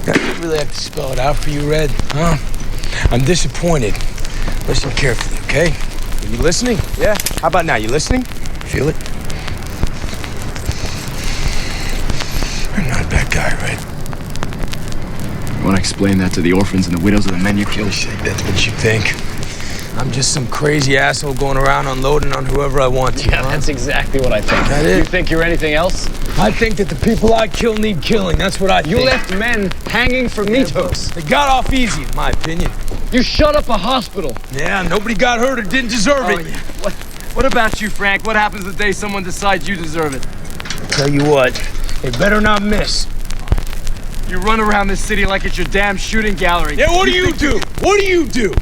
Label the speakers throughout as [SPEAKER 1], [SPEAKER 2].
[SPEAKER 1] I really have to spell it out for you, Red, huh? I'm disappointed. Listen carefully, okay? Are you listening? Yeah? How about now? You listening? Feel it? I'm not a bad guy, Red.
[SPEAKER 2] You want to explain that to the orphans and the widows of the men you killed?
[SPEAKER 1] That's what you think. I'm just some crazy asshole going around unloading on whoever I want to.
[SPEAKER 3] Yeah, that's exactly what I think.
[SPEAKER 1] That is?
[SPEAKER 3] You think you're anything else?
[SPEAKER 1] I think that the people I kill need killing. That's what I think.
[SPEAKER 3] You left men hanging for meat hooks.
[SPEAKER 1] They got off easy, in my opinion.
[SPEAKER 3] You shut up a hospital.
[SPEAKER 1] Yeah, nobody got hurt or didn't deserve it.
[SPEAKER 2] Yeah. What about you, Frank? What happens the day someone decides you deserve it?
[SPEAKER 1] I'll tell you what, they better not miss.
[SPEAKER 2] You run around this city like it's your damn shooting gallery.
[SPEAKER 1] Yeah, what do you do? What do you do?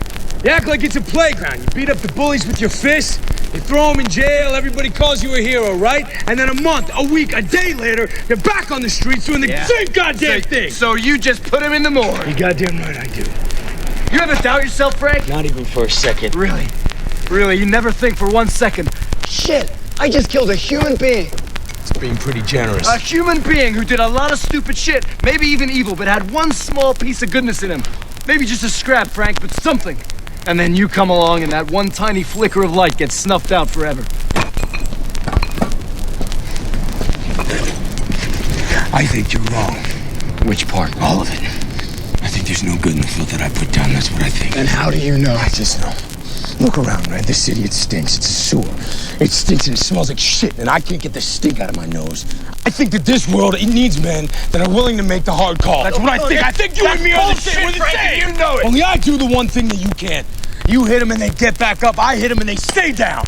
[SPEAKER 1] You act like it's a playground. You beat up the bullies with your fists. You throw them in jail. Everybody calls you a hero, right? And then a month, a week, a day later, you're back on the streets doing the same goddamn thing.
[SPEAKER 2] So you just put him in the morgue.
[SPEAKER 1] You goddamn right I do.
[SPEAKER 2] You ever doubt yourself, Frank?
[SPEAKER 1] Not even for a second.
[SPEAKER 2] Really? Really? You never think for 1 second,
[SPEAKER 3] Shit, I just killed a human being.
[SPEAKER 1] It's being pretty generous.
[SPEAKER 2] a human being who did a lot of stupid shit, maybe even evil, but had one small piece of goodness in him. Maybe just a scrap, Frank, but something. And then you come along and that one tiny flicker of light gets snuffed out forever.
[SPEAKER 1] I think you're wrong.
[SPEAKER 2] Which part?
[SPEAKER 1] All of it. I think there's no good in the filth that I put down. That's what I think.
[SPEAKER 3] And how do you know?
[SPEAKER 1] I just know. Look around, Red. This city, it stinks. It's a sewer. It stinks and it smells like shit, and I can't get the stink out of my nose. I think that this world, it needs men that are willing to make the hard call. That's what I think. I think you and me are the same. We're the same.
[SPEAKER 2] You know it.
[SPEAKER 1] Only I do the one thing that you can't. You hit them and they get back up. I hit them and they stay down.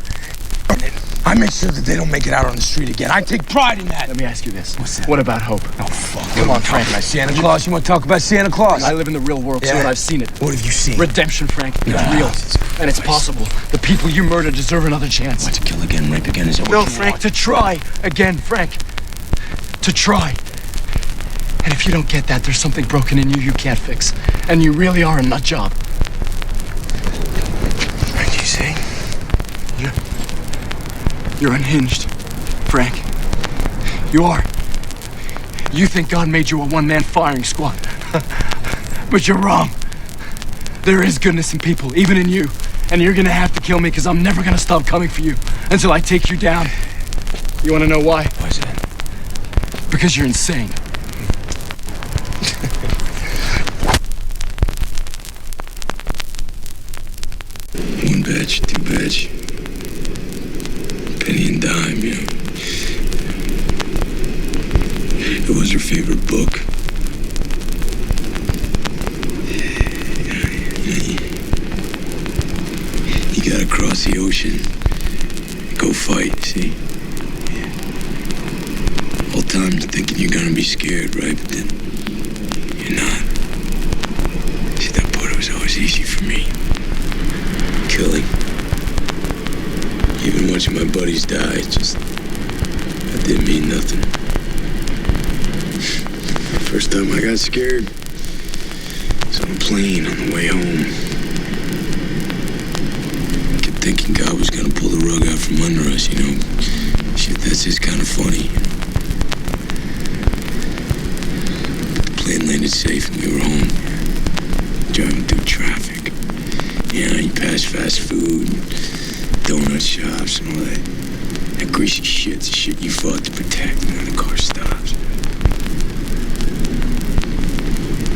[SPEAKER 1] I make sure that they don't make it out on the street again. I take pride in that.
[SPEAKER 2] Let me ask you this.
[SPEAKER 1] What's that?
[SPEAKER 2] What about hope?
[SPEAKER 1] Oh, fuck.
[SPEAKER 2] Come on, Frank.
[SPEAKER 1] About Santa Claus? You want to talk about Santa Claus?
[SPEAKER 2] I live in the real world, too,
[SPEAKER 1] Yeah.
[SPEAKER 2] and I've seen it.
[SPEAKER 1] What have you seen?
[SPEAKER 2] Redemption, Frank. It's
[SPEAKER 1] No,
[SPEAKER 2] real.
[SPEAKER 1] Jesus
[SPEAKER 2] And it's
[SPEAKER 1] Christ.
[SPEAKER 2] possible. The people you murdered deserve another chance.
[SPEAKER 1] What, to kill again, rape again? Is that what
[SPEAKER 2] No,
[SPEAKER 1] you
[SPEAKER 2] Frank,
[SPEAKER 1] want?
[SPEAKER 2] to try again, Frank. To try. And if you don't get that, there's something broken in you can't fix. And you really are a nut job.
[SPEAKER 1] What did you say?
[SPEAKER 2] You're unhinged, Frank. You are. You think God made you a one-man firing squad. But you're wrong. There is goodness in people, even in you. And you're gonna have to kill me because I'm never gonna stop coming for you until I take you down. You wanna know why?
[SPEAKER 1] Why is that?
[SPEAKER 2] Because you're insane.
[SPEAKER 4] One batch, two batch. Penny and dime, you know. It was her favorite book. You gotta cross the ocean. Go fight, see? All time you're thinking you're gonna be scared, right? But then you're not. See, that part was always easy for me. Killing. Even watching my buddies die, it just, that didn't mean nothing. First time I got scared was on a plane on the way home. Kept thinking God was gonna pull the rug out from under us, you know. Shit, that's just kind of funny. But the plane landed safe and we were home. Driving through traffic. You know, you pass fast food, donut shops and all that greasy shit, the shit you fought to protect, and then the car stops.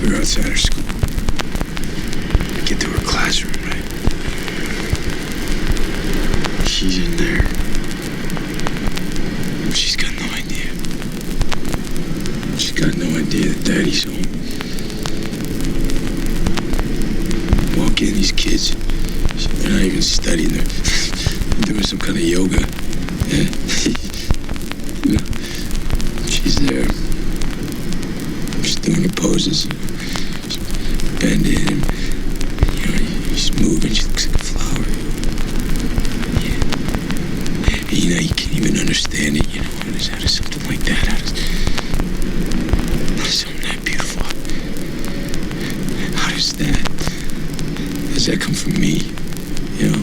[SPEAKER 4] We were outside her school. We get to her classroom, right? She's in there. She's got no idea. She's got no idea that Daddy's home. Walk in, these kids, they're not even studying. They're doing some kind of yoga. Yeah. She's there. She's doing her poses. She's bending and, you know, she's moving. She looks like a flower. Yeah. And, you know, you can't even understand it, you know. How does something like that, how does something that beautiful, how does that come from me, you know?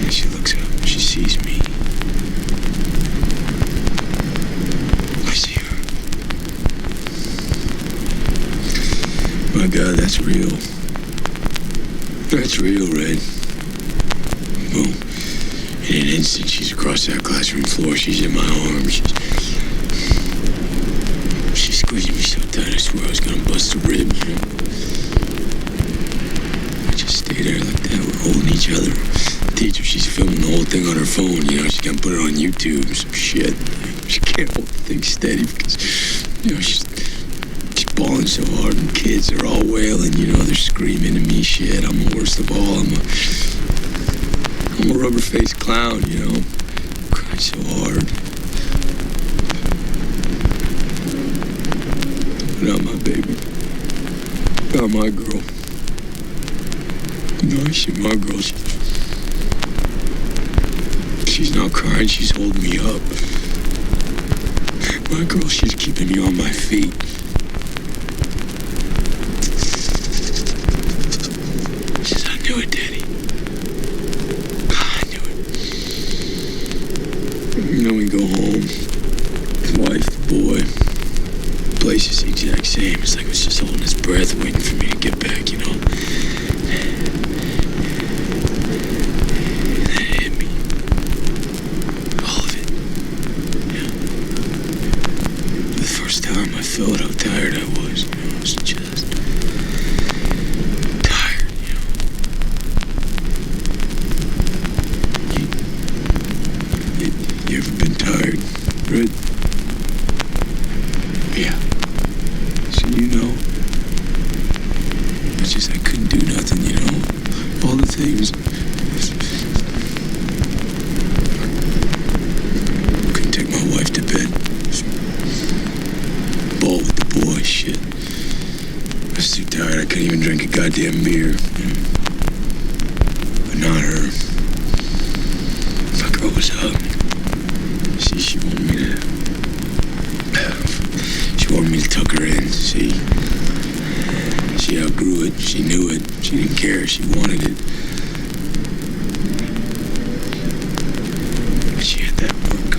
[SPEAKER 4] And she looks up, she sees me. I see her. My God, that's real. That's real, Red. Boom. In an instant, she's across that classroom floor. She's in my arms. She's squeezing me so tight, I swear I was gonna bust a rib. I just stay there like that. We're holding each other. Teacher, she's filming the whole thing on her phone. She's gonna put it on YouTube or some shit. She can't hold the thing steady because, she's bawling so hard, and kids are all wailing. They're screaming at me shit. I'm the worst of all. I'm a rubber-faced clown. Crying so hard. Not my baby. Not my girl. She's my girl. She's not crying. She's holding me up. My girl, she's keeping me on my feet. She says, I knew it, Daddy. I knew it. We go home. The wife, the boy. The place is the exact same. It's like it was just holding its breath, waiting for me to get back, And then it hit me. All of it. Yeah. For the first time, I felt how tired I was. I was just tired, You ever been tired, Red? Yeah. So it's just I couldn't do nothing, all the things. Couldn't take my wife to bed. Ball with the boy, shit. I was too tired, I couldn't even drink a goddamn beer. But not her. My girl was up. She wanted me to... She wanted me to tuck her in, see? She outgrew it. She knew it. She didn't care. She wanted it. But she had that book.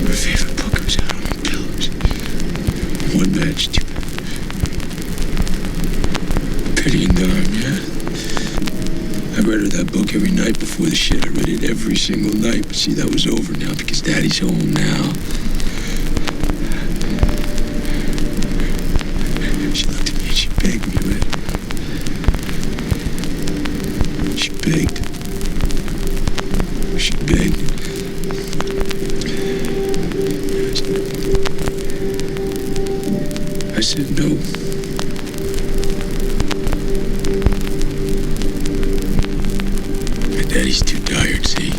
[SPEAKER 4] Her favorite book was out on her pillows. One match, two. Penny and dime, yeah? I read her that book every night before the shit. I read it every single night. But see, that was over now because Daddy's home now. She looked at me and she begged me, Red. She begged. She begged. I said no. My daddy's too tired, see?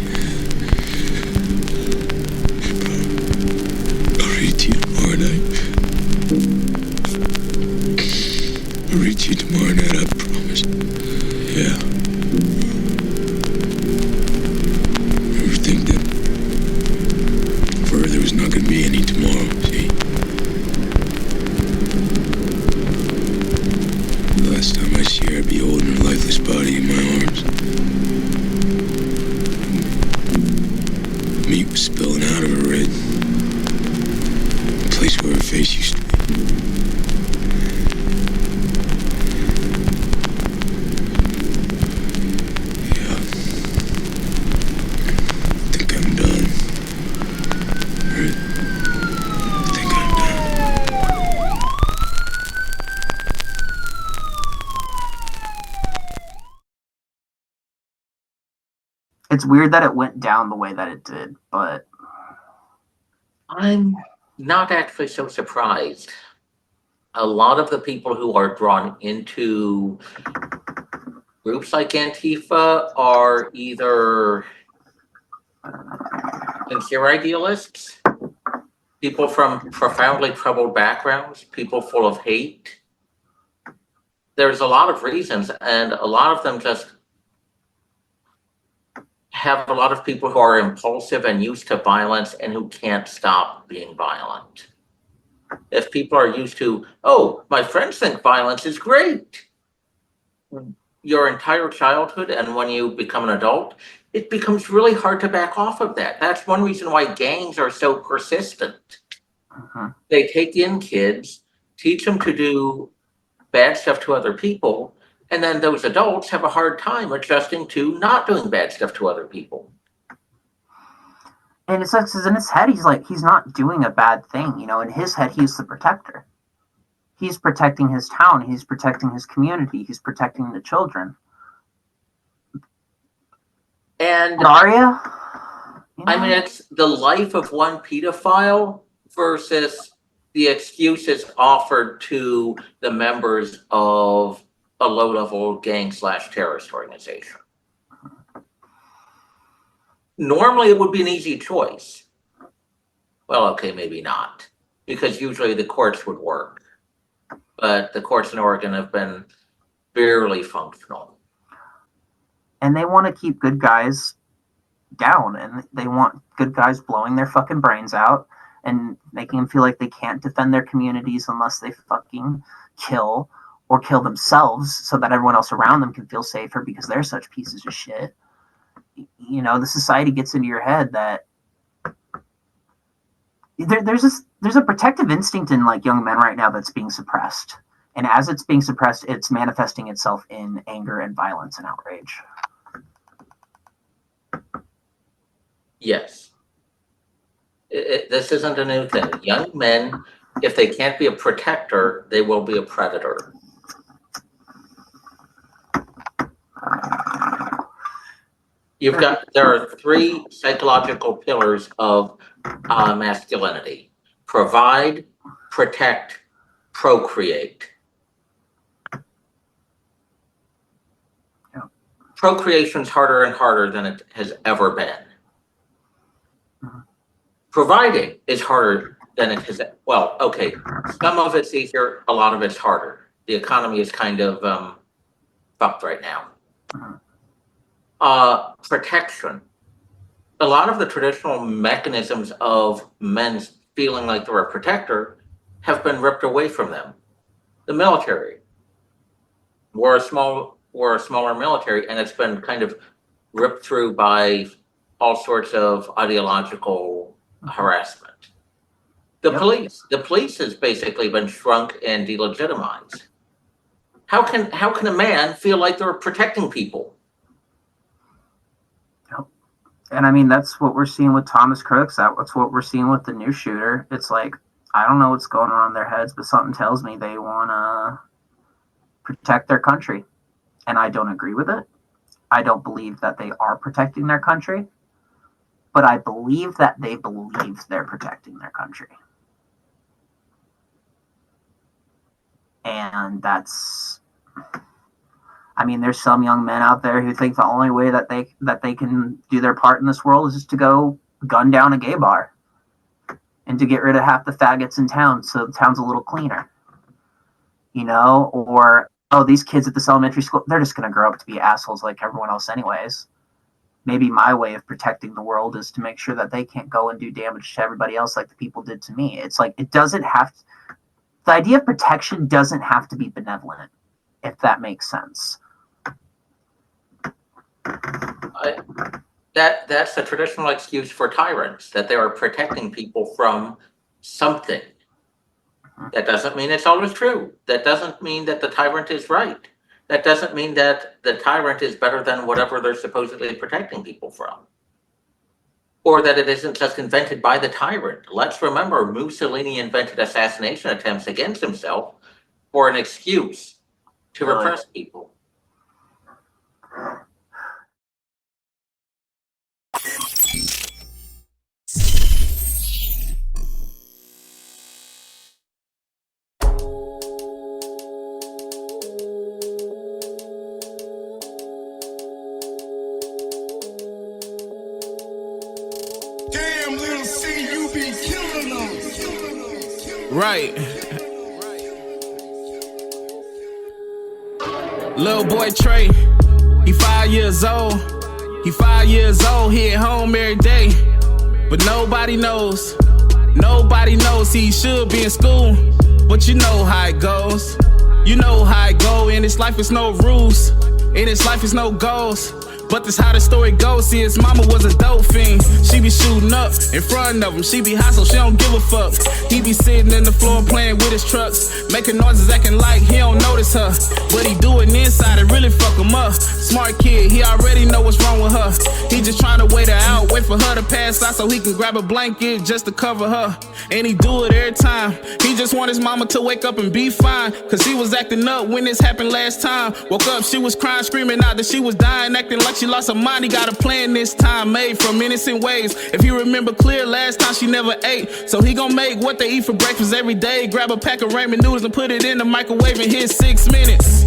[SPEAKER 4] I'll read it to you tomorrow night. I'll read to you tomorrow night, I promise. Yeah. Never think that for her there was not gonna be any tomorrow, see? The last time I see her, I'd be holding her lifeless body in my arms. Meat was spilling out of her red. The place where her face used to be. Yeah. I think I'm done. Red. I think I'm done.
[SPEAKER 5] It's weird that it went down the way that it did, but
[SPEAKER 6] I'm not actually so surprised. A lot of the people who are drawn into groups like Antifa are either sincere idealists, people from profoundly troubled backgrounds, people full of hate. There's a lot of reasons, and a lot of them just have a lot of people who are impulsive and used to violence and who can't stop being violent. If people are used to, oh, my friends think violence is great, your entire childhood, and when you become an adult, it becomes really hard to back off of that. That's one reason why gangs are so persistent. They take in kids teach them to do bad stuff to other people, and then those adults have a hard time adjusting to not doing bad stuff to other people.
[SPEAKER 5] And it's like, 'cause in his head, he's not doing a bad thing. You know, in his head, he's the protector. He's protecting his town. He's protecting his community. He's protecting the children.
[SPEAKER 6] And
[SPEAKER 5] Daria, you know?
[SPEAKER 6] I mean, it's the life of one pedophile versus the excuses offered to the members of a low-level gang/terrorist organization. Normally, it would be an easy choice. Well, okay, maybe not, because usually the courts would work. But the courts in Oregon have been barely functional.
[SPEAKER 5] And they want to keep good guys down, and they want good guys blowing their fucking brains out and making them feel like they can't defend their communities unless they fucking kill or kill themselves so that everyone else around them can feel safer because they're such pieces of shit. You know, the society gets into your head that there's a protective instinct in like young men right now that's being suppressed. And as it's being suppressed, it's manifesting itself in anger and violence and outrage.
[SPEAKER 6] Yes. This isn't a new thing. Young men, if they can't be a protector, they will be a predator. There are three psychological pillars of masculinity: provide, protect, procreate.
[SPEAKER 5] Yeah.
[SPEAKER 6] Procreation is harder and harder than it has ever been. Providing is harder than it has. Well, okay, some of it's easier, a lot of it's harder. The economy is kind of fucked right now. Protection. A lot of the traditional mechanisms of men feeling like they're a protector have been ripped away from them. The military. We're a smaller military, and it's been kind of ripped through by all sorts of ideological harassment. The police has basically been shrunk and delegitimized. How can a man feel like they're protecting people?
[SPEAKER 5] And I mean, that's what we're seeing with Thomas Crooks. That's what we're seeing with the new shooter. It's like, I don't know what's going on in their heads, but something tells me they want to protect their country. And I don't agree with it. I don't believe that they are protecting their country. But I believe that they believe they're protecting their country. And that's... I mean, there's some young men out there who think the only way that they can do their part in this world is just to go gun down a gay bar and to get rid of half the faggots in town so the town's a little cleaner. You know, or, oh, these kids at this elementary school, they're just going to grow up to be assholes like everyone else anyways. Maybe my way of protecting the world is to make sure that they can't go and do damage to everybody else like the people did to me. It's like, it doesn't have to, the idea of protection doesn't have to be benevolent, if that makes sense.
[SPEAKER 6] That's the traditional excuse for tyrants, that they are protecting people from something. That doesn't mean it's always true. That doesn't mean that the tyrant is right. That doesn't mean that the tyrant is better than whatever they're supposedly protecting people from. Or that it isn't just invented by the tyrant. Let's remember, Mussolini invented assassination attempts against himself for an excuse to repress people.
[SPEAKER 7] Right. Lil Boy Trey, he 5 years old. He 5 years old, he at home every day. But nobody knows he should be in school. But you know how it goes. You know how it go. In this life is no rules. In this life is no goals. But this how the story goes. See, his mama was a dope fiend. She be shooting up in front of him. She be hot, so she don't give a fuck. He be sitting in the floor playing with his trucks, making noises, acting like he don't notice her. But he do it inside, it really fuck him up. Smart kid, he already know what's wrong with her. He just trying to wait her out, wait for her to pass out so he can grab a blanket just to cover her. And he do it every time. He just want his mama to wake up and be fine, cause he was acting up when this happened last time. Woke up, she was crying, screaming out that she was dying, acting like she lost her mind. He got a plan this time, made from innocent ways. If you remember clear, last time she never ate. So he gon' make what they eat for breakfast every day. Grab a pack of ramen noodles and put it in the microwave and hit 6 minutes.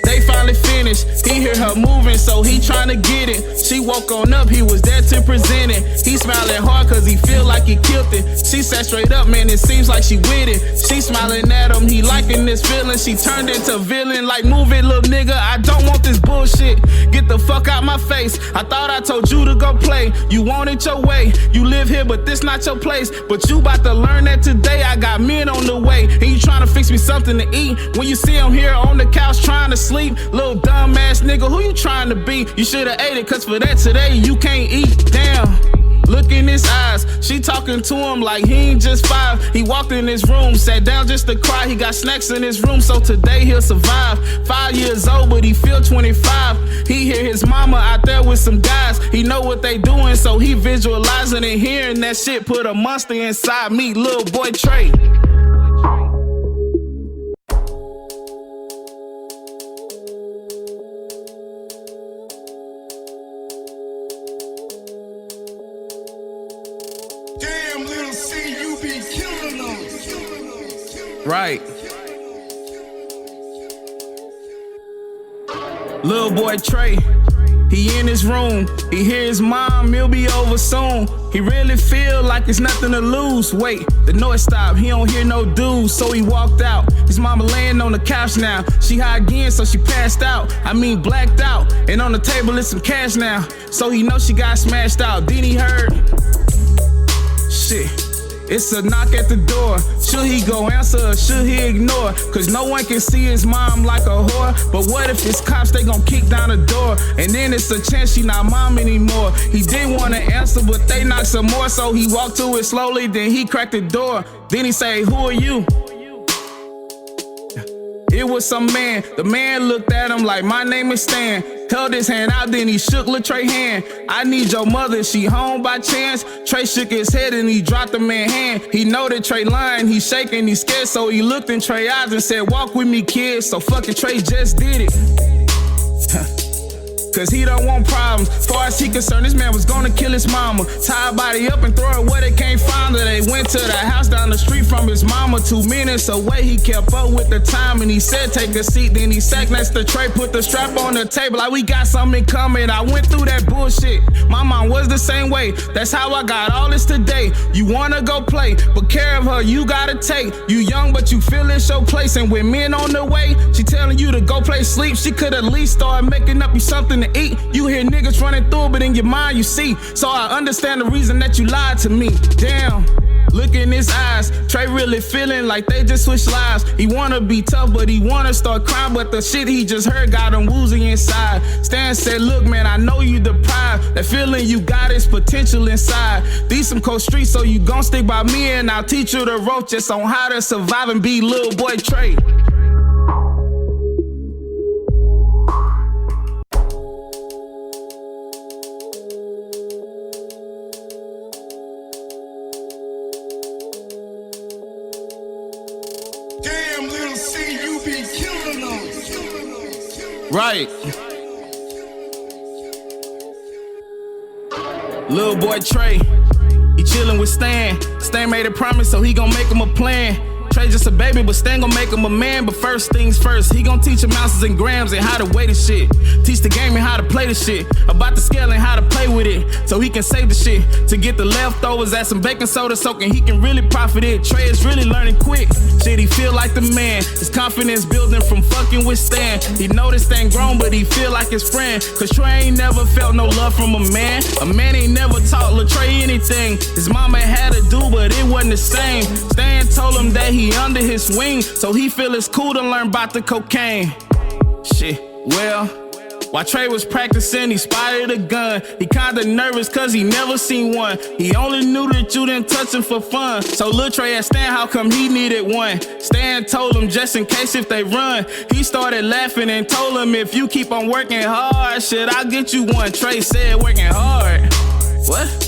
[SPEAKER 7] They finally finished, he hear her moving, so he tryna get it. She woke on up, he was there to present it. He smiling hard cause he feel like he killed it. She sat straight up, man, it seems like she with it. She smiling at him, he liking this feeling. She turned into a villain, like move it, little nigga, I don't want this bullshit. Get the fuck out my face, I thought I told you to go play. You want it your way, you live here but this not your place. But you about to learn that today, I got men on the way. And you tryna fix me something to eat, when you see him here on the couch trying to sleep. Little dumb ass nigga, who you trying to be? You should've ate it, cause for that today you can't eat. Damn, look in his eyes, she talking to him like he ain't just 5. He walked in his room, sat down just to cry. He got snacks in his room, so today he'll survive. 5 years old, but he feel 25. He hear his mama out there with some guys. He know what they doing, so he visualizing and hearing that shit. Put a monster inside me, Lil Boy Trey. Right. Lil Boy Trey, he in his room, he hear his mom, he'll be over soon. He really feel like it's nothing to lose. Wait, the noise stopped, he don't hear no dudes, so he walked out. His mama laying on the couch now. She high again, so she passed out. I mean blacked out. And on the table is some cash now, so he know she got smashed out. Then he heard, shit, it's a knock at the door. Should he go answer or should he ignore? Cause no one can see his mom like a whore. But what if it's cops, they gon' kick down the door? And then it's a chance she not mom anymore. He didn't wanna answer, but they knocked some more. So he walked to it slowly, then he cracked the door. Then he say, who are you? It was some man. The man looked at him like, my name is Stan. Held his hand out, then he shook Lil Trey hand. I need your mother, she home by chance? Trey shook his head and he dropped the man hand. He know that Trey lying, he shaking, he scared. So he looked in Trey eyes and said, walk with me, kid. So fucking Trey just did it. Cause he don't want problems. Far as he concerned, this man was gonna kill his mama. Tie her body up and throw her where they can't find her. They went to the house down the street from his mama. 2 minutes away, he kept up with the time. And he said, take a seat. Then he sat next to Trey, put the strap on the table like we got something coming. I went through that bullshit. My mom was the same way. That's how I got all this today. You wanna go play, but care of her you gotta take. You young, but you feel it's your place. And with men on the way, she telling you to go play sleep. She could at least start making up you something to eat. You hear niggas running through, but in your mind you see. So I understand the reason that you lied to me. Damn, look in his eyes. Trey really feeling like they just switched lives. He wanna be tough, but he wanna start crying. But the shit he just heard got him woozy inside. Stan said, look man, I know you deprived. That feeling you got is potential inside. These some cold streets, so you gon' stick by me. And I'll teach you the rope just on how to survive and be Lil Boy Trey. Right. Lil Boy Trey, he chillin' with Stan. Stan made a promise, so he gon' make him a plan. Trey just a baby, but Stan gon' make him a man. But first things first, he gon' teach him ounces and grams and how to weigh the shit. Teach the game and how to play the shit. About the scale and how to play with it, so he can save the shit. To get the leftovers, add some baking soda soaking, he can really profit it. Trey is really learning quick. Shit, he feel like the man. His confidence building from fucking with Stan. He know this thing grown, but he feel like his friend. Cause Trey ain't never felt no love from a man. A man ain't never taught Lil Trey anything. His mama had to do, but it wasn't the same. Stan told him that he under his wing, so he feel it's cool to learn about the cocaine. Shit, well, While Trey was practicing, he spotted a gun. He kinda nervous cause he never seen one. He only knew that you didn't touch him for fun. So Lil Trey asked Stan how come he needed one. Stan told him just in case if they run. He started laughing and told him if you keep on working hard, shit, I'll get you one. Trey said working hard. What?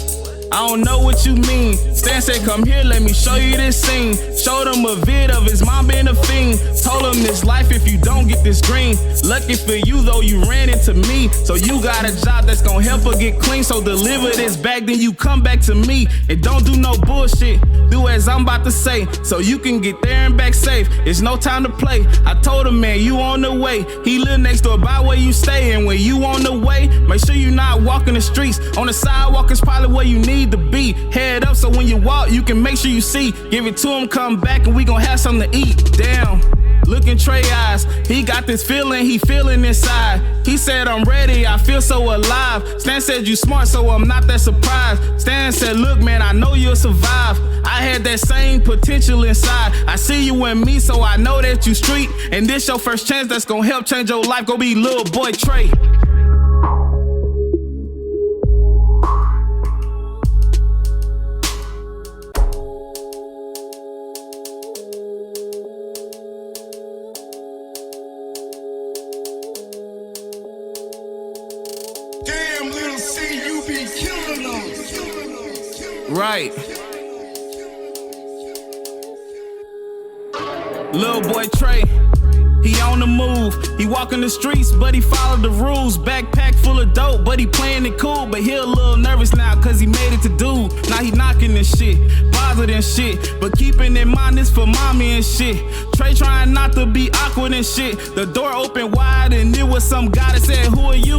[SPEAKER 7] I don't know what you mean. Stan said, come here, let me show you this scene. Showed him a vid of his mom being a fiend. Told him this life if you don't get this green. Lucky for you though, you ran into me. So you got a job that's gonna help her get clean. So deliver this back, then you come back to me. And don't do no bullshit. Do as I'm about to say, so you can get there and back safe. It's no time to play. I told him, man, you on the way. He live next door by where you stay. And when you on the way, make sure you not walking the streets. On the sidewalk is probably where you need to be. Head up so when you walk, you can make sure you see. Give it to him, come back, and we gon' have something to eat. Damn. Look in Trey eyes, he got this feeling, he feeling inside. He said, I'm ready, I feel so alive. Stan said, you smart, so I'm not that surprised. Stan said, look, man, I know you'll survive. I had that same potential inside. I see you and me, so I know that you street. And this your first chance that's gonna help change your life. Go be Lil Boy Trey. Right. Lil Boy Trey, he on the move. He walking the streets, but he followed the rules. Backpack full of dope, but he playing it cool. But he a little nervous now, cause he made it to do. Now he knocking this shit, bothered and shit. But keeping in mind this for mommy and shit. Trey trying not to be awkward and shit. The door opened wide and it was some guy that said, who are you?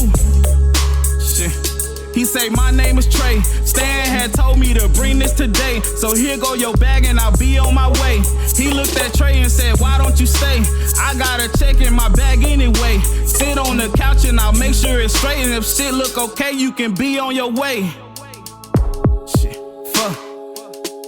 [SPEAKER 7] Shit. He say, my name is Trey. Stan had told me to bring this today. So here go your bag and I'll be on my way. He looked at Trey and said, why don't you stay? I got a check in my bag anyway. Sit on the couch and I'll make sure it's straight. And if shit look okay, you can be on your way. Shit, fuck.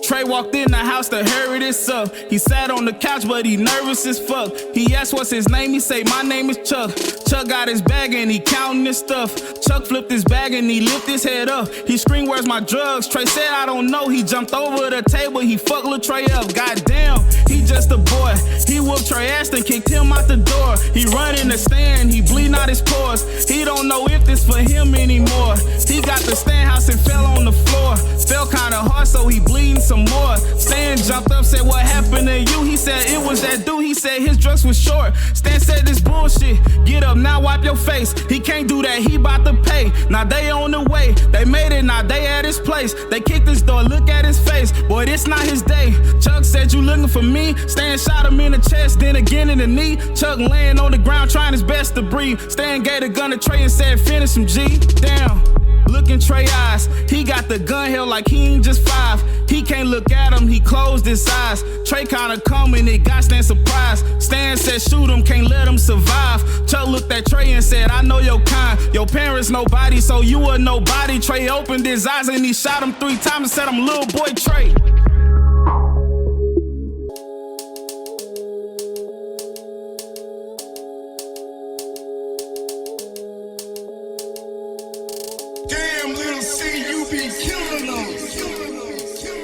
[SPEAKER 7] Trey walked in the house to hurry this up. He sat on the couch, but he nervous as fuck. He asked what's his name, he say, my name is Chuck. Chuck got his bag and he counting his stuff. Chuck flipped his bag and he lifted his head up. He screamed, where's my drugs? Trey said, I don't know. He jumped over the table, he fucked Lil Trey up. Goddamn, he just a boy. He whooped Trey ass and kicked him out the door. He run in the stand, he bleeding out his pores. He don't know if this for him anymore. He got the stand house and fell on the floor. Fell kinda hard, so he bleeding some more. Stan jumped up, said, what happened to you? He said, it was that dude. He said his dress was short. Stan said, this bullshit. Get up now, wipe your face. He can't do that, he bout to pay. Now they on the way. They made it, now they at his place. They kicked his door, look at his face. Boy, this not his day. Chuck said, you looking for me? Stan shot him in the chest, then again in the knee. Chuck laying on the ground, trying his best to breathe. Stan gave the gun to Trey and said, finish him, G. Damn. Look in Trey eyes, he got the gun held like he ain't just 5. He can't look at him, he closed his eyes. Trey kinda coming, it got Stan surprised. Stan said shoot him, can't let him survive. Chuck looked at Trey and said, I know your kind. Your parents nobody, so you a nobody. Trey opened his eyes and he shot him 3 times and said, I'm Lil Boy Trey.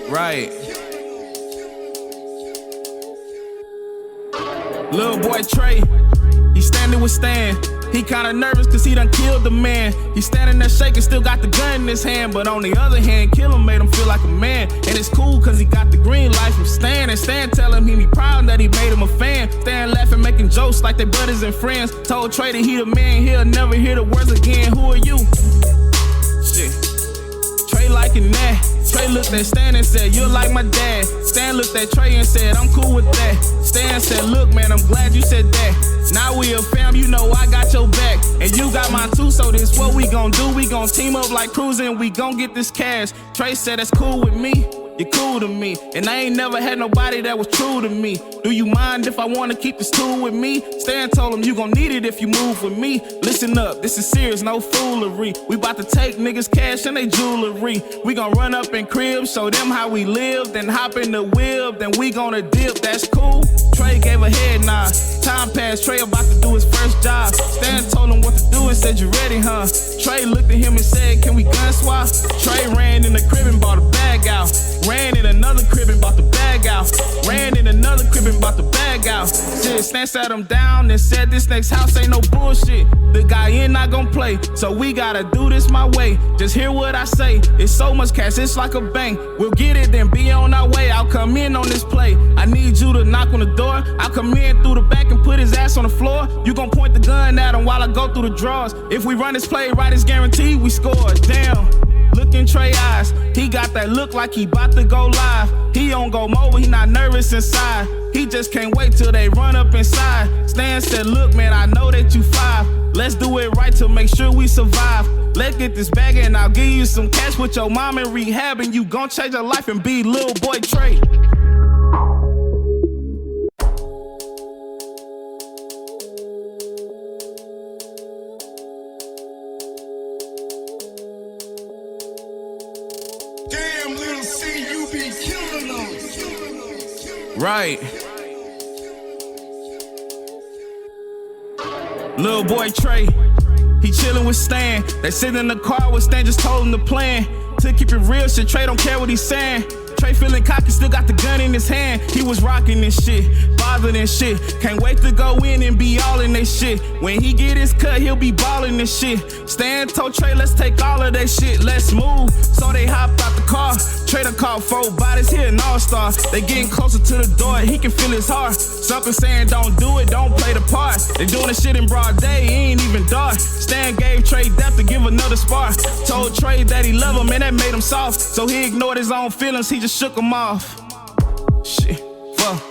[SPEAKER 7] Right. Lil Boy Trey, he standing with Stan. He kinda nervous cause he done killed the man. He standing there shaking, still got the gun in his hand. But on the other hand, kill him made him feel like a man. And it's cool cause he got the green light from Stan. And Stan tell him he be proud that he made him a fan. Stan laughing, making jokes like they brothers and friends. Told Trey that he the man, he'll never hear the words again. Who are you? Shit. Trey liking that. Trey looked at Stan and said, you're like my dad. Stan looked at Trey and said, I'm cool with that. Stan said, look man, I'm glad you said that. Now we a fam, you know I got your back. And you got mine too, so this what we gon' do. We gon' team up like cruising, we gon' get this cash. Trey said, that's cool with me. you're cool to me. And I ain't never had nobody that was true to me. Do you mind if I wanna keep this tool with me? Stan told him you gon' need it if you move with me. Listen up, this is serious, no foolery. We bout to take niggas cash and they jewelry. We gon' run up in cribs, show them how we live, then hop in the whip, then we gonna dip, that's cool. Trey gave a head nod. Time passed, Trey about to do his first job. Stan told him what to do and said, you ready, huh? Trey looked at him and said, can we gun swap? Trey ran in the crib and bought a bag out. Ran in another crib and bought the bag out. Ran in another crib and bought the bag out. Shit, Stan sat him down and said, this next house ain't no bullshit. The guy in not gon' play, so we gotta do this my way. Just hear what I say, it's so much cash, it's like a bank. We'll get it, then be on our way. I'll come in on this play. I need you to knock on the door. I'll come in through the back and put his ass on the floor. You gon' point the gun at him while I go through the drawers. If we run this play right, it's guaranteed we score. Damn. Look in Trey eyes, he got that look like he bout to go live. He on go mobile, he not nervous inside. He just can't wait till they run up inside. Stan said, look man, I know that you 5. Let's do it right to make sure we survive. Let's get this bag and I'll give you some cash with your mom in rehab, and you gon' change your life and be Lil Boy Trey.
[SPEAKER 1] Damn, little C, you be killing them.
[SPEAKER 7] Right. Lil Boy Trey, he chillin' with Stan. They sitting in the car with Stan, just told him the plan. To keep it real shit, Trey don't care what he's saying. Trey feeling cocky, still got the gun in his hand. He was rocking this shit, bothered and shit. Can't wait to go in and be all in that shit. When he get his cut, he'll be ballin' this shit. Stan told Trey, let's take all of that shit, let's move. So they hopped out the car. Trey done caught 4 bodies, he an all-star. They getting closer to the door, he can feel his heart. Something saying don't do it, don't play the part. They doing the shit in broad day, it ain't even dark. Stan gave Trey death to give another spark. Told Trey that he love him and that made him soft. So he ignored his own feelings, he just shook him off. Shit, fuck.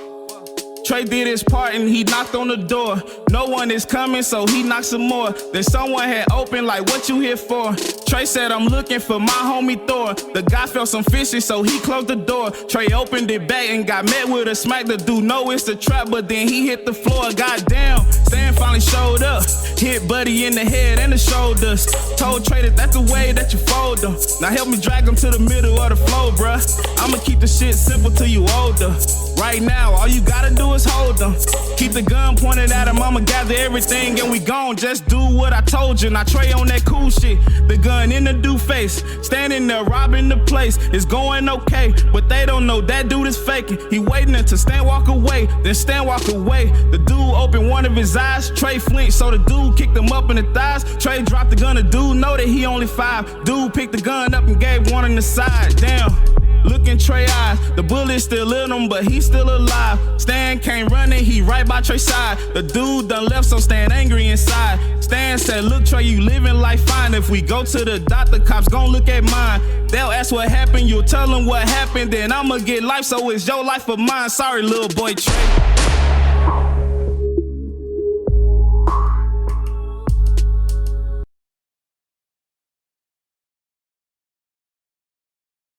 [SPEAKER 7] Trey did his part and he knocked on the door. No one is coming, so he knocked some more. Then someone had opened like, what you here for? Trey said, I'm looking for my homie Thor. The guy felt some fishy, so he closed the door. Trey opened it back and got met with a smack. The dude know it's a trap, but then he hit the floor. Goddamn, Stan finally showed up. Hit Buddy in the head and the shoulders. Told Trey that that's the way that you fold them. Now help me drag him to the middle of the flow, bruh. I'ma keep the shit simple till you older. Right now, all you gotta do is hold them. Keep the gun pointed at him, I'ma gather everything and we gon' just do what I told you. Now Trey on that cool shit, the gun in the dude face, standing there robbing the place. It's going okay, but they don't know that dude is faking. He waiting until Stan walk away, then Stan walk away. The dude opened one of his eyes, Trey flinched, so the dude kicked him up in the thighs. Trey dropped the gun, the dude know that he only 5. Dude picked the gun up and gave one in the side. Damn. Look in Trey eyes, the bullet's still in him, but he's still alive. Stan came running, he right by Trey's side. The dude done left, so Stan angry inside. Stan said, look Trey, you living life fine. If we go to the doctor, cops gon' look at mine. They'll ask what happened, you'll tell them what happened. Then I'ma get life, so it's your life or mine. Sorry, Lil Boy Trey.